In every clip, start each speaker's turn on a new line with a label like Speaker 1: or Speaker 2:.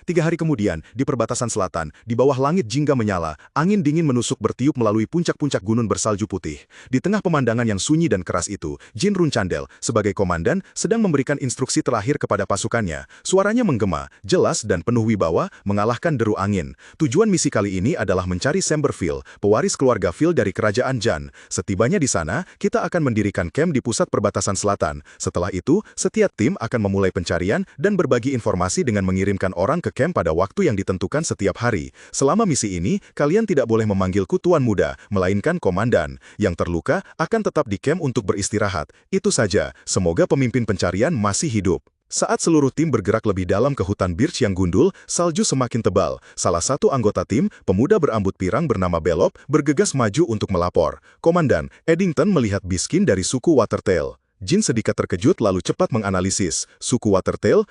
Speaker 1: 3 hari kemudian, di perbatasan selatan, di bawah langit jingga menyala, angin dingin menusuk bertiup melalui puncak-puncak gunung bersalju putih. Di tengah pemandangan yang sunyi dan keras itu, Jin Runchandel, sebagai komandan, sedang memberikan instruksi terakhir kepada pasukannya. Suaranya menggema, jelas dan penuh wibawa, mengalahkan deru angin. Tujuan misi kali ini adalah mencari Semberfield, pewaris keluarga Field dari kerajaan Jan. Setibanya di sana, kita akan mendirikan camp di pusat perbatasan selatan. Setelah itu, setiap tim akan memulai pencarian dan berbagi informasi dengan mengirimkan orang ke camp pada waktu yang ditentukan setiap hari. Selama misi ini, kalian tidak boleh memanggilku Tuan Muda, melainkan Komandan. Yang terluka akan tetap di camp untuk beristirahat. Itu saja, semoga pemimpin pencarian masih hidup. Saat seluruh tim bergerak lebih dalam ke hutan birch yang gundul, salju semakin tebal. Salah satu anggota tim, pemuda berambut pirang bernama Belop, bergegas maju untuk melapor. Komandan, Eddington melihat Biskin dari suku Watertail. Jin sedikit terkejut lalu cepat menganalisis. Suku Watertail?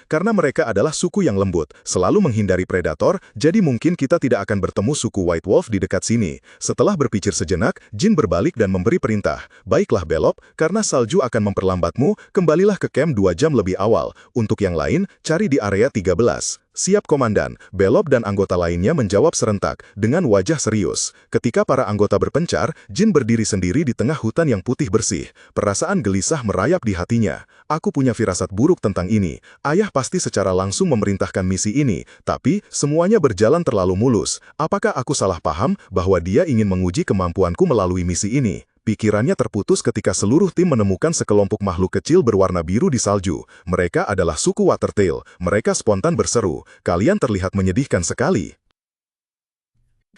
Speaker 1: Karena mereka adalah suku yang lembut, selalu menghindari predator, jadi mungkin kita tidak akan bertemu suku White Wolf di dekat sini. Setelah berpikir sejenak, Jin berbalik dan memberi perintah. Baiklah Belop, karena salju akan memperlambatmu, kembalilah ke camp 2 jam lebih awal. Untuk yang lain, cari di area 13. Siap Komandan, Belop dan anggota lainnya menjawab serentak, dengan wajah serius. Ketika para anggota berpencar, Jin berdiri sendiri di tengah hutan yang putih bersih. Perasaan gelisah merayap di hatinya. Aku punya firasat buruk tentang ini. Ayah pasti secara langsung memerintahkan misi ini, tapi semuanya berjalan terlalu mulus. Apakah aku salah paham bahwa dia ingin menguji kemampuanku melalui misi ini? Pikirannya terputus ketika seluruh tim menemukan sekelompok makhluk kecil berwarna biru di salju. Mereka adalah suku Watertail. Mereka spontan berseru, "Kalian terlihat menyedihkan sekali."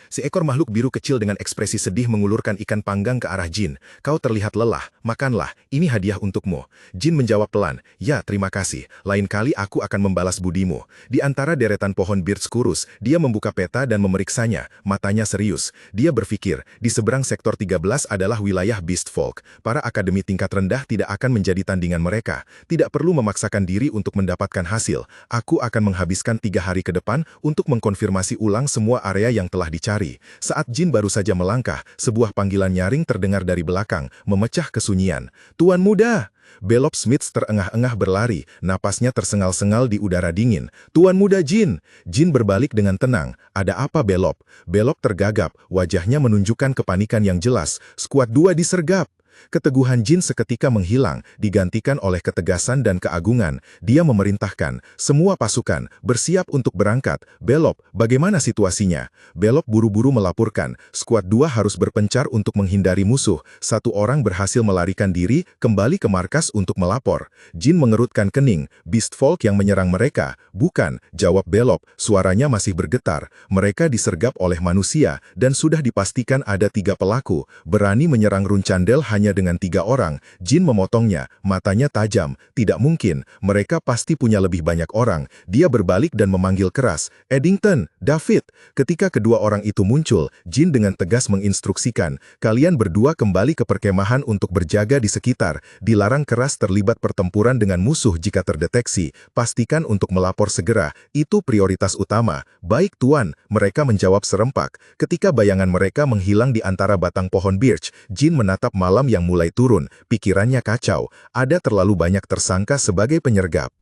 Speaker 1: Seekor makhluk biru kecil dengan ekspresi sedih mengulurkan ikan panggang ke arah Jin. "Kau terlihat lelah, makanlah, ini hadiah untukmu." Jin menjawab pelan, "Ya, terima kasih, lain kali aku akan membalas budimu." Di antara deretan pohon birch kurus, dia membuka peta dan memeriksanya, matanya serius. Dia berpikir, di seberang sektor 13 adalah wilayah Beast Folk. Para akademi tingkat rendah tidak akan menjadi tandingan mereka. Tidak perlu memaksakan diri untuk mendapatkan hasil. Aku akan menghabiskan 3 hari ke depan untuk mengkonfirmasi ulang semua area yang telah dicari. Saat Jin baru saja melangkah, sebuah panggilan nyaring terdengar dari belakang, memecah kesunyian. "Tuan Muda!" Belop Smith terengah-engah berlari, napasnya tersengal-sengal di udara dingin. "Tuan Muda Jin!" Jin berbalik dengan tenang. "Ada apa Belop?" Belop tergagap, wajahnya menunjukkan kepanikan yang jelas. "Skuad 2 disergap." Keteguhan Jin seketika menghilang, digantikan oleh ketegasan dan keagungan. Dia memerintahkan, "Semua pasukan, bersiap untuk berangkat." "Belop, bagaimana situasinya?" Belop buru-buru melaporkan, "Skuad 2 harus berpencar untuk menghindari musuh. 1 orang berhasil melarikan diri, kembali ke markas untuk melapor." Jin mengerutkan kening, "Beast Folk yang menyerang mereka?" "Bukan," jawab Belop, suaranya masih bergetar. "Mereka disergap oleh manusia, dan sudah dipastikan ada 3 pelaku. Berani menyerang Runchandel hanya dengan 3 orang. Jin memotongnya, matanya tajam. "Tidak mungkin, mereka pasti punya lebih banyak orang." Dia berbalik dan memanggil keras, "Eddington, David." Ketika kedua orang itu muncul, Jin dengan tegas menginstruksikan, "Kalian berdua kembali ke perkemahan untuk berjaga di sekitar. Dilarang keras terlibat pertempuran dengan musuh jika terdeteksi. Pastikan untuk melapor segera. Itu prioritas utama." "Baik Tuan," mereka menjawab serempak. Ketika bayangan mereka menghilang di antara batang pohon birch, Jin menatap malam yang mulai turun, pikirannya kacau. Ada terlalu banyak tersangka sebagai penyergap.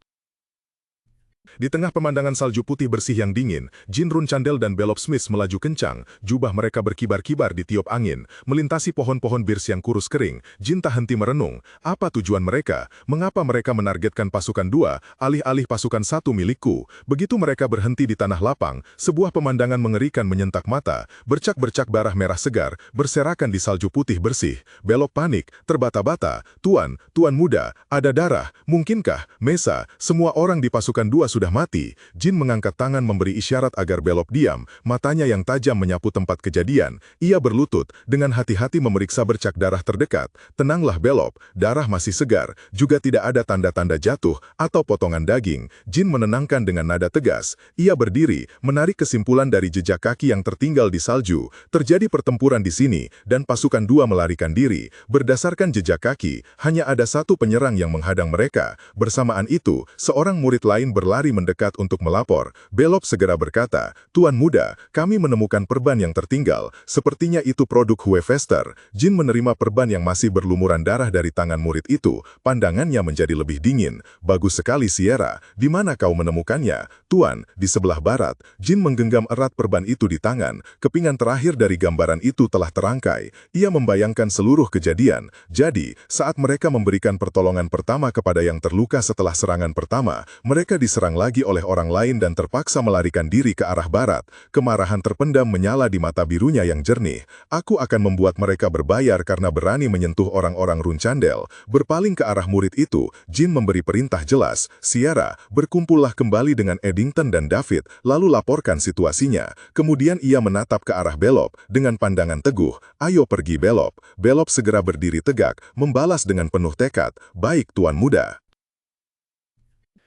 Speaker 1: Di tengah pemandangan salju putih bersih yang dingin, Jin Runchandel dan Belop Smith melaju kencang, jubah mereka berkibar-kibar di tiup angin, melintasi pohon-pohon birch yang kurus kering. Jin tak henti merenung, apa tujuan mereka? Mengapa mereka menargetkan pasukan 2, alih-alih pasukan 1 milikku? Begitu mereka berhenti di tanah lapang, sebuah pemandangan mengerikan menyentak mata, bercak-bercak darah merah segar, berserakan di salju putih bersih. Belop panik, terbata-bata, Tuan Muda, ada darah, mungkinkah? Mesa, semua orang di pasukan 2 sudah mati." Jin mengangkat tangan memberi isyarat agar Belop diam, matanya yang tajam menyapu tempat kejadian. Ia berlutut, dengan hati-hati memeriksa bercak darah terdekat. "Tenanglah Belop, darah masih segar, juga tidak ada tanda-tanda jatuh atau potongan daging." Jin menenangkan dengan nada tegas. Ia berdiri, menarik kesimpulan dari jejak kaki yang tertinggal di salju. Terjadi pertempuran di sini, dan pasukan 2 melarikan diri. Berdasarkan jejak kaki, hanya ada 1 penyerang yang menghadang mereka. Bersamaan itu, seorang murid lain berlari
Speaker 2: mendekat untuk melapor. Belop segera berkata, "Tuan muda, kami menemukan perban yang tertinggal. Sepertinya itu produk Huefester." Jin menerima perban yang masih berlumuran darah dari tangan murid itu. Pandangannya menjadi lebih dingin. "Bagus sekali, Sierra. Di mana kau menemukannya?" "Tuan, di sebelah barat." Jin menggenggam erat perban itu di tangan. Kepingan terakhir dari gambaran itu telah terangkai. Ia membayangkan seluruh kejadian. Jadi, saat mereka memberikan pertolongan pertama kepada yang terluka setelah serangan pertama, mereka diserang lagi oleh orang lain dan terpaksa melarikan diri ke arah barat. Kemarahan terpendam menyala di mata birunya yang jernih. "Aku akan membuat mereka berbayar karena berani menyentuh orang-orang Runcandel." Berpaling ke arah murid itu, Jin memberi perintah jelas, "Sierra, berkumpullah kembali dengan Eddington dan David, lalu laporkan situasinya." Kemudian ia menatap ke arah Belop dengan pandangan teguh. "Ayo pergi, Belop." Belop segera berdiri tegak, membalas dengan penuh tekad, "Baik, Tuan muda."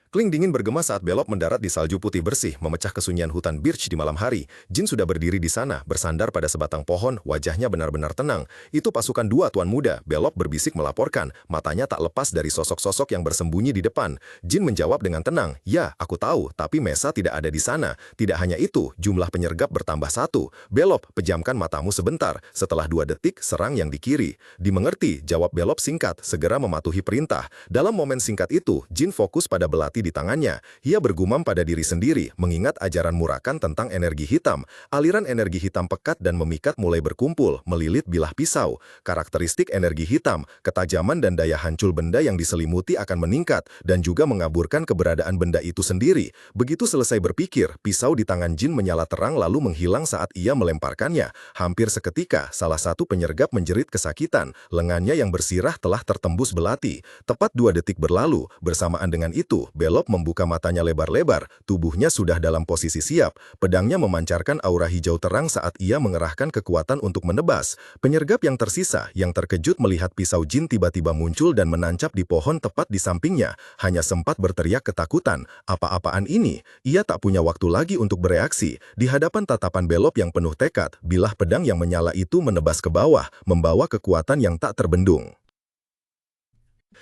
Speaker 1: Kling dingin bergema saat Belop mendarat di salju putih bersih, memecah kesunyian hutan birch di malam hari. Jin sudah berdiri di sana, bersandar pada sebatang pohon, wajahnya benar-benar tenang. "Itu pasukan 2, Tuan muda," Belop berbisik melaporkan, matanya tak lepas dari sosok-sosok yang bersembunyi di depan. Jin menjawab dengan tenang, "Ya, aku tahu, tapi Mesa tidak ada di sana. Tidak hanya itu, jumlah penyergap bertambah 1. Belop, pejamkan matamu sebentar. Setelah 2 detik, serang yang di kiri." "Dimengerti," jawab Belop singkat, segera mematuhi perintah. Dalam momen singkat itu, Jin fokus pada belati di tangannya. Ia bergumam pada diri sendiri, mengingat ajaran Murakan tentang energi hitam. Aliran energi hitam pekat dan memikat mulai berkumpul, melilit bilah pisau. Karakteristik energi hitam, ketajaman dan daya hancur benda yang diselimuti akan meningkat, dan juga mengaburkan keberadaan benda itu sendiri. Begitu selesai berpikir, pisau di tangan Jin menyala terang lalu menghilang saat ia melemparkannya. Hampir seketika, salah satu penyergap menjerit kesakitan. Lengannya yang bersirah telah tertembus belati. Tepat 2 detik berlalu, bersamaan dengan itu, Belop membuka matanya lebar-lebar, tubuhnya sudah dalam posisi siap, pedangnya memancarkan aura hijau terang saat ia mengerahkan kekuatan untuk menebas. Penyergap yang tersisa, yang terkejut melihat pisau Jin tiba-tiba muncul dan menancap di pohon tepat di sampingnya, hanya sempat berteriak ketakutan. "Apa-apaan ini?" Ia tak punya waktu lagi untuk bereaksi. Di hadapan tatapan Belop yang penuh tekad, bilah pedang yang menyala itu menebas ke bawah, membawa kekuatan yang tak terbendung.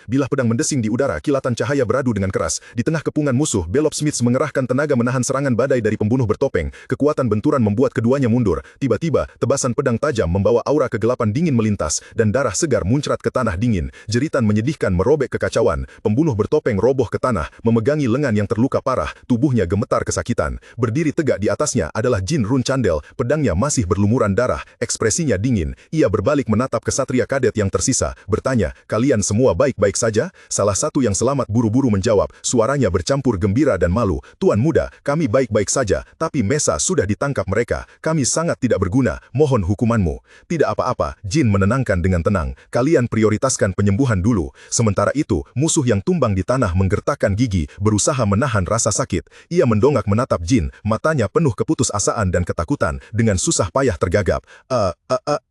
Speaker 1: Bilah pedang mendesing di udara, kilatan cahaya beradu dengan keras. Di tengah kepungan musuh, Belop Smith mengerahkan tenaga menahan serangan badai dari pembunuh bertopeng. Kekuatan benturan membuat keduanya mundur. Tiba-tiba, tebasan pedang tajam membawa aura kegelapan dingin melintas, dan darah segar muncrat ke tanah dingin. Jeritan menyedihkan merobek kekacauan. Pembunuh bertopeng roboh ke tanah, memegangi lengan yang terluka parah, tubuhnya gemetar kesakitan. Berdiri tegak di atasnya adalah Jin Runcandel, pedangnya masih berlumuran darah, ekspresinya dingin. Ia berbalik menatap kesatria kadet yang tersisa, bertanya, "Kalian semua baik-baik saja?" Salah satu yang selamat buru-buru menjawab, suaranya bercampur gembira dan malu, "Tuan muda, kami baik-baik saja, tapi Mesa sudah ditangkap mereka. Kami sangat tidak berguna, mohon hukumanmu." "Tidak apa-apa," Jin menenangkan dengan tenang, "kalian prioritaskan penyembuhan dulu." Sementara itu, musuh yang tumbang di tanah menggertakkan gigi, berusaha menahan rasa sakit. Ia mendongak menatap Jin, matanya penuh keputusasaan dan ketakutan, dengan susah payah tergagap.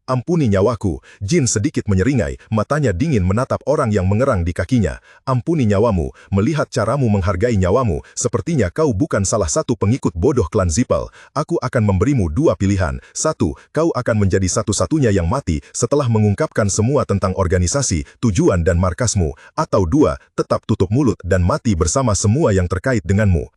Speaker 1: Ampuni nyawaku." Jin sedikit menyeringai, matanya dingin menatap orang yang mengerang di kakinya. "Ampuni nyawamu, melihat caramu menghargai nyawamu, sepertinya kau bukan salah satu pengikut bodoh klan Zippel. Aku akan memberimu 2 pilihan. 1, kau akan menjadi satu-satunya yang mati setelah mengungkapkan semua tentang organisasi, tujuan dan markasmu. Atau 2, tetap tutup mulut dan mati bersama semua yang terkait denganmu."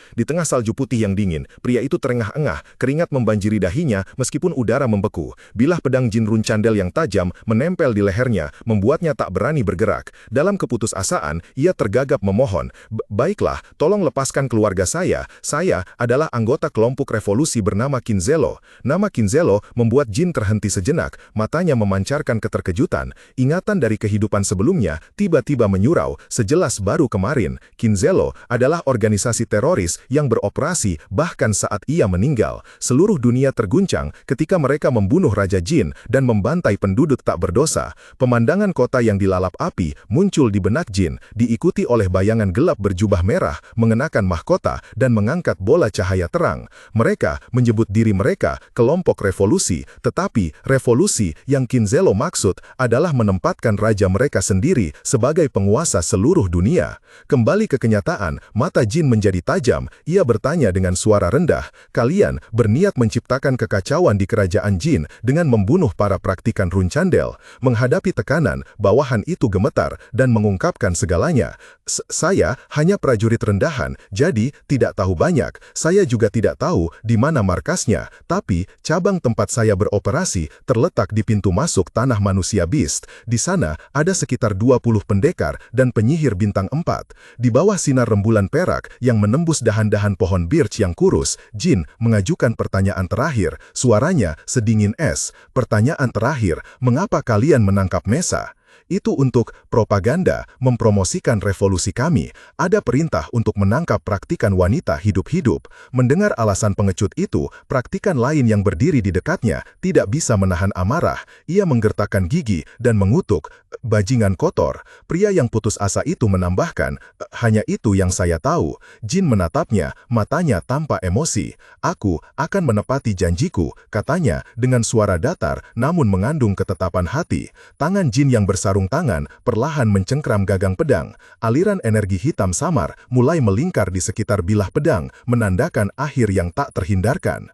Speaker 1: Di tengah salju putih yang dingin, pria itu terengah-engah, keringat membanjiri dahinya meskipun udara membeku. Bilah pedang Jin Runcandel yang tajam menempel di lehernya, membuatnya tak berani bergerak. Dalam keputusasaan, ia tergagap memohon, "Baiklah, tolong lepaskan keluarga saya. Saya adalah anggota kelompok revolusi bernama Kinzelo." Nama Kinzelo membuat Jin terhenti sejenak, matanya memancarkan keterkejutan. Ingatan dari kehidupan sebelumnya tiba-tiba menyurau, sejelas baru kemarin. Kinzelo adalah organisasi teroris yang beroperasi bahkan saat ia meninggal. Seluruh dunia terguncang ketika mereka membunuh Raja Jin dan membantai penduduk tak berdosa. Pemandangan kota yang dilalap api muncul di benak Jin, diikuti oleh bayangan gelap berjubah merah, mengenakan mahkota dan mengangkat bola cahaya terang. Mereka menyebut diri mereka kelompok revolusi, tetapi revolusi yang Kinzelo maksud adalah menempatkan raja mereka sendiri sebagai penguasa seluruh dunia. Kembali ke kenyataan, mata Jin menjadi tajam
Speaker 2: tajam, ia bertanya dengan suara rendah, "Kalian berniat menciptakan kekacauan di kerajaan jin dengan membunuh para praktikan rune candel?" Menghadapi tekanan, bawahan itu gemetar dan mengungkapkan segalanya. Saya hanya prajurit rendahan, jadi tidak tahu banyak. Saya juga tidak tahu di mana markasnya, tapi cabang tempat saya beroperasi terletak di pintu masuk tanah manusia Beast. Di sana ada sekitar 20 pendekar dan penyihir bintang 4. Di bawah sinar rembulan perak yang menembus dahan-dahan pohon birch yang kurus, Jin mengajukan pertanyaan terakhir, suaranya sedingin es. "Pertanyaan terakhir, mengapa kalian menangkap Mesa?" "Itu untuk propaganda, mempromosikan revolusi kami. Ada perintah untuk menangkap praktikan wanita hidup-hidup." Mendengar alasan pengecut itu, praktikan lain yang berdiri di dekatnya tidak bisa menahan amarah. Ia menggertakkan gigi dan mengutuk, "Bajingan kotor." Pria yang putus asa itu menambahkan, "Hanya itu yang saya tahu." Jin menatapnya, matanya tanpa emosi. "Aku akan menepati janjiku," katanya dengan suara datar namun mengandung ketetapan hati. Tangan Jin yang bersarung tangan perlahan mencengkram gagang pedang. Aliran energi hitam samar mulai melingkar di sekitar bilah pedang, menandakan akhir yang tak terhindarkan.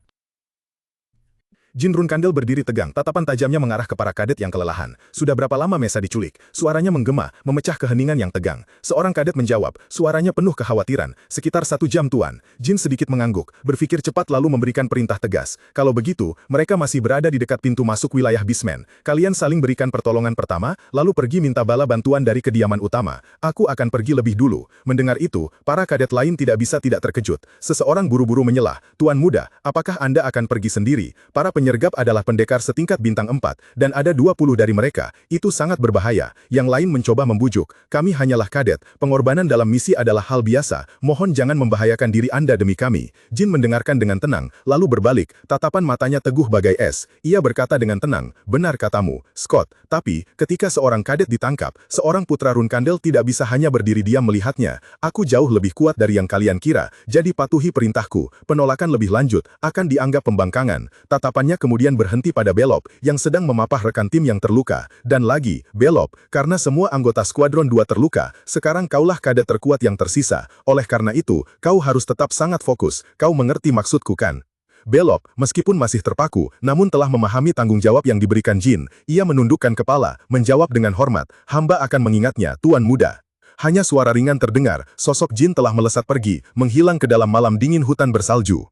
Speaker 1: Jin Rune Candle berdiri tegang, tatapan tajamnya mengarah ke para kadet yang kelelahan. "Sudah berapa lama Mesa diculik?" Suaranya menggema, memecah keheningan yang tegang. Seorang kadet menjawab, suaranya penuh kekhawatiran, "Sekitar 1 jam Tuan." Jin sedikit mengangguk, berpikir cepat lalu memberikan perintah tegas. "Kalau begitu, mereka masih berada di dekat pintu masuk wilayah Beastman. Kalian saling berikan pertolongan pertama, lalu pergi minta bala bantuan dari kediaman utama. Aku akan pergi lebih dulu." Mendengar itu, para kadet lain tidak bisa tidak terkejut. Seseorang buru-buru menyelah, "Tuan Muda, apakah Anda akan pergi sendiri?" Para penyergap adalah pendekar setingkat bintang 4, dan ada 20 dari mereka. Itu sangat berbahaya. Yang lain mencoba membujuk, "Kami hanyalah kadet, pengorbanan dalam misi adalah hal biasa, mohon jangan membahayakan diri Anda demi kami." Jin mendengarkan dengan tenang, lalu berbalik, tatapan matanya teguh bagai es. Ia berkata dengan tenang, "Benar katamu, Scott, tapi ketika seorang kadet ditangkap, seorang putra Rune Candle tidak bisa hanya berdiri diam melihatnya. Aku jauh lebih kuat dari yang kalian kira, jadi patuhi perintahku. Penolakan lebih lanjut akan dianggap pembangkangan." Tatapannya kemudian berhenti pada Belop, yang sedang memapah rekan tim yang terluka. "Dan lagi, Belop, karena semua anggota Skuadron 2 terluka, sekarang kaulah kadet terkuat yang tersisa. Oleh karena itu, kau harus tetap sangat fokus. Kau mengerti maksudku kan?" Belop, meskipun masih terpaku, namun telah memahami tanggung jawab yang diberikan Jin. Ia menundukkan kepala, menjawab dengan hormat, "Hamba akan mengingatnya, Tuan Muda." Hanya suara ringan terdengar, sosok Jin telah melesat pergi, menghilang ke dalam malam dingin hutan bersalju.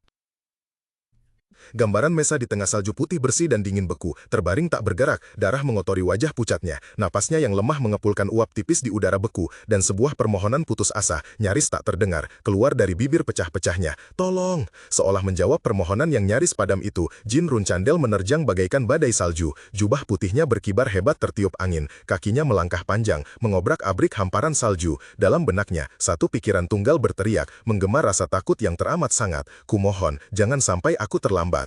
Speaker 1: Gambaran Mesa di tengah salju putih bersih dan dingin beku, terbaring tak bergerak, darah mengotori wajah pucatnya, napasnya yang lemah mengepulkan uap tipis di udara beku, dan sebuah permohonan putus asa, nyaris tak terdengar, keluar dari bibir pecah-pecahnya. "Tolong!" Seolah menjawab permohonan yang nyaris padam itu, Jin Rune Candle menerjang bagaikan badai salju, jubah putihnya berkibar hebat tertiup angin, kakinya melangkah panjang, mengobrak-abrik hamparan salju. Dalam benaknya, satu pikiran tunggal berteriak, menggema rasa takut yang teramat sangat, "Kumohon, jangan sampai aku terlambat."